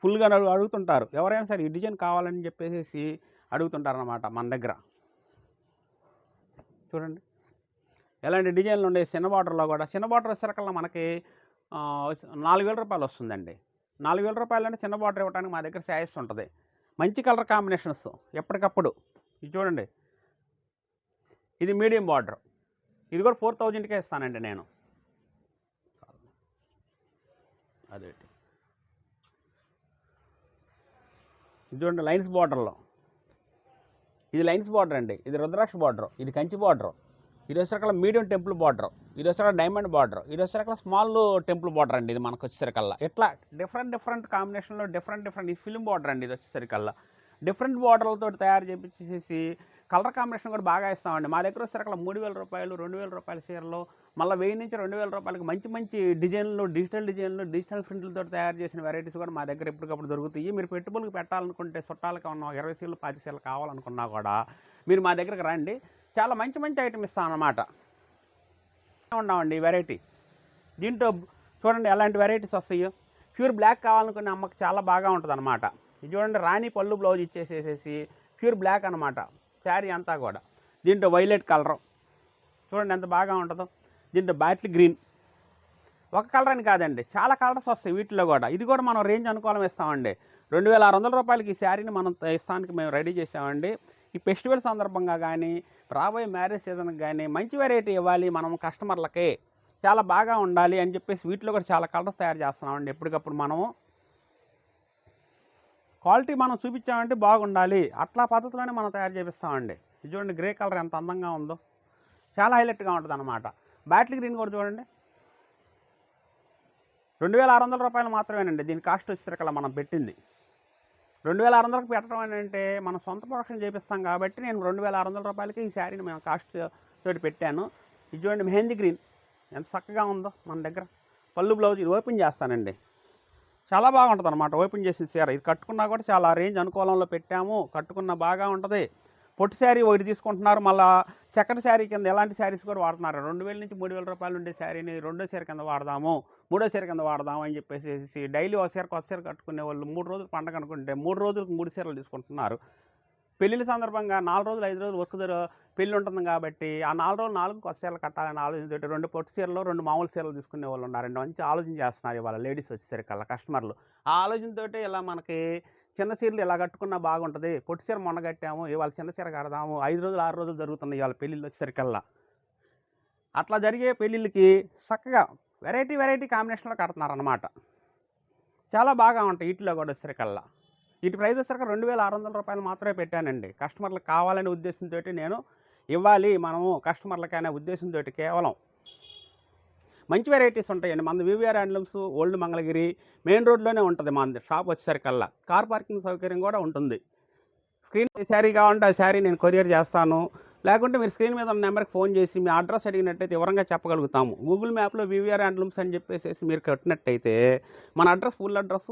ఫుల్గా అడుగుతుంటారు ఎవరైనా సరే, ఈ డిజైన్ కావాలని చెప్పేసి అడుగుతుంటారు అనమాట మన దగ్గర. చూడండి ఎలాంటి డిజైన్లు ఉండే. చిన్న బార్డర్లో కూడా, చిన్న బార్డర్ వచ్చేసరికల్లా మనకి 4,000 రూపాయలు వస్తుందండి. 4,000 రూపాయలు అంటే చిన్న బార్డర్ ఇవ్వడానికి మా దగ్గర శారీస్ ఉంటుంది. మంచి కలర్ కాంబినేషన్స్ ఎప్పటికప్పుడు. ఇది చూడండి ఇది మీడియం బార్డర్, ఇది కూడా 4,000కే ఇస్తానండి నేను. అదే ఇది చూడండి లైన్స్ బార్డర్లో, ఇది లైన్స్ బార్డర్ అండి. ఇది రుద్రాక్ష బార్డర్, ఇది కంచి బార్డర్, ఇది వచ్చేసరికల్లా మీడియం టెంపుల్ బార్డర్, ఇది వచ్చేసరికి డైమండ్ బార్డర్, ఇది వచ్చేసరికల్లా స్మాల్ టెంపుల్ బార్డర్ అండి. ఇది మనకు వచ్చేసరికల్లా ఇట్లా డిఫరెంట్ కాంబినేషన్లో డిఫరెంట్ ఈ ఫిల్మ్ బార్డర్ అండి. ఇది వచ్చేసరికల్లా డిఫరెంట్ బార్డర్లతో తయారు చేపించేసి కలర్ కాంబినేషన్ కూడా బాగా ఇస్తామండి. మా దగ్గర వచ్చేసరికల్లా 3,000 రూపాయలు 2,000 రూపాయల చీరలో మళ్ళీ 1,000 నుంచి 2,000 రూపాయలకి మంచి డిజైన్లు, డిజిటల్ ప్రింట్లతో తయారు చేసిన వెరైటీస్ కూడా మా దగ్గర ఎప్పటికప్పుడు దొరుకుతాయి. మీరు పెట్టుబడులకు పెట్టాలనుకుంటే, చుట్టాలకు ఉన్న 20 చీరలు 10 చీరలు కావాలనుకున్నా కూడా మీరు మా దగ్గరకు రండి. చాలా మంచి ఐటమ్ ఇస్తాం అన్నమాట. ఉన్నామండి ఈ వెరైటీ. దీంట్లో చూడండి ఎలాంటి వెరైటీస్ వస్తాయో. ప్యూర్ బ్లాక్ కావాలనుకునే అమ్మకి చాలా బాగా ఉంటుంది అనమాట. ఇది చూడండి రాణి పళ్ళు బ్లౌజ్ ఇచ్చేసేసి ప్యూర్ బ్లాక్ అనమాట శారీ అంతా కూడా. దీంట్లో వైలెట్ కలర్ చూడండి ఎంత బాగా ఉంటుందో. దీంట్లో బాటిల్ గ్రీన్, ఒక కలర్ అని కాదండి చాలా కలర్స్ వస్తాయి వీటిలో కూడా. ఇది కూడా మనం రేంజ్ అనుకూలం ఇస్తామండి. 2,600 రూపాయలకి ఈ శారీని మనం ఇస్తానికి మేము రెడీ చేసామండి. ఈ ఫెస్టివల్ సందర్భంగా కానీ, రాబోయే మ్యారేజ్ సీజన్కి కానీ మంచి వెరైటీ ఇవ్వాలి మనం కస్టమర్లకి, చాలా బాగా ఉండాలి అని చెప్పేసి వీటిలో కూడా చాలా కలర్స్ తయారు చేస్తున్నామండి. ఎప్పటికప్పుడు మనము క్వాలిటీ మనం చూపించామంటే బాగుండాలి, అట్లా పద్ధతిలోనే మనం తయారు చేపిస్తామండి. ఇది చూడండి గ్రే కలర్ ఎంత అందంగా ఉందో, చాలా హైలైట్గా ఉంటుంది అనమాట. బాటిల్ గ్రీన్ కూడా చూడండి రూ. 2600 మాత్రమేనండి దీని కాస్ట్ వచ్చేసరికల్లా మనం పెట్టింది. 2600కి పెట్టడం అంటే మనం సొంత ప్రొడక్షన్ చేపిస్తాం కాబట్టి నేను రూ. 2600కి ఈ శారీని మేము కాస్ట్ తోటి పెట్టాను. ఇది చూడండి మెహందీ గ్రీన్ ఎంత చక్కగా ఉందో మన దగ్గర. పళ్ళు బ్లౌజ్ ఇది ఓపెన్ చేస్తానండి. చాలా బాగుంటుంది అనమాట ఓపెన్ చేసిన చీర. ఇది కట్టుకున్నా కూడా చాలా రేంజ్ అనుకూలంలో పెట్టాము. కట్టుకున్న బాగా ఉంటుంది. పొట్టి శారీ ఒకటి తీసుకుంటున్నారు. మళ్ళీ సెకండ్ శారీ కింద ఎలాంటి శారీస్ కూడా వాడుతున్నారు. 2000 నుంచి 3000 రూపాయలు ఉండే శారీని రెండో చీర కింద వాడదాము, మూడో చీర కింద వాడదాము అని చెప్పేసి డైలీ ఒక చీర కొత్త చీర కట్టుకునే వాళ్ళు 3 రోజులు పండగ అనుకుంటే 3 రోజులకు 3 చీరలు తీసుకుంటున్నారు. పెళ్ళిళ్ళ సందర్భంగా 4 రోజులు 5 రోజులు వర్క్ పెళ్ళి ఉంటుంది కాబట్టి ఆ 4 రోజులు 4 కొత్త చీరలు కట్టాలని ఆలోచనతోటి 2 పొట్టి చీరలు 2 మామూలు చీరలు తీసుకునే వాళ్ళు ఉన్నారండి. మంచి ఆలోచన చేస్తున్నారు ఇవాళ లేడీస్ వచ్చేసరికల్లా కస్టమర్లు. ఆ ఆలోచనతోటి ఇలా మనకి చిన్న చీరలు ఇలా కట్టుకున్నా బాగుంటుంది. పొట్టి చీర మొన్న కట్టాము, ఇవాళ చిన్న చీర కడదాము. 5 రోజులు 6 రోజులు జరుగుతుంది ఇవాళ పెళ్ళిళ్ళు వచ్చేసరికల్లా. అట్లా జరిగే పెళ్ళిళ్ళకి చక్కగా వెరైటీ కాంబినేషన్లో కడుతున్నారన్నమాట. చాలా బాగా ఉంటాయి వీటిలో కూడా వచ్చేసరికల్లా. వీటి ప్రైస్ వచ్చేసరికి రూ. 2600 మాత్రమే పెట్టానండి. కస్టమర్లకు కావాలనే ఉద్దేశంతో నేను ఇవ్వాలి మనము కస్టమర్లకి అనే ఉద్దేశంతో కేవలం మంచి వెరైటీస్ ఉంటాయండి. మన VVR handlooms old Mangalagiri main రోడ్లోనే ఉంటుంది మన షాప్ వచ్చేసరికల్లా. కార్ పార్కింగ్ సౌకర్యం కూడా ఉంటుంది. స్క్రీన్ శారీ కావాలంటే ఆ శారీ నేను కొరియర్ చేస్తాను. లేకుంటే మీరు స్క్రీన్ మీద ఉన్న నెంబర్కి ఫోన్ చేసి మీ అడ్రస్ అడిగినట్టయితే వివరంగా చెప్పగలుగుతాము. గూగుల్ మ్యాప్లో వివిఆర్ హ్యాండ్లూమ్స్ అని చెప్పేసి మీరు కట్టినట్టయితే మన అడ్రస్ ఫుల్ అడ్రస్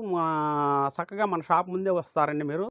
చక్కగా మన షాప్ ముందే వస్తారండి మీరు.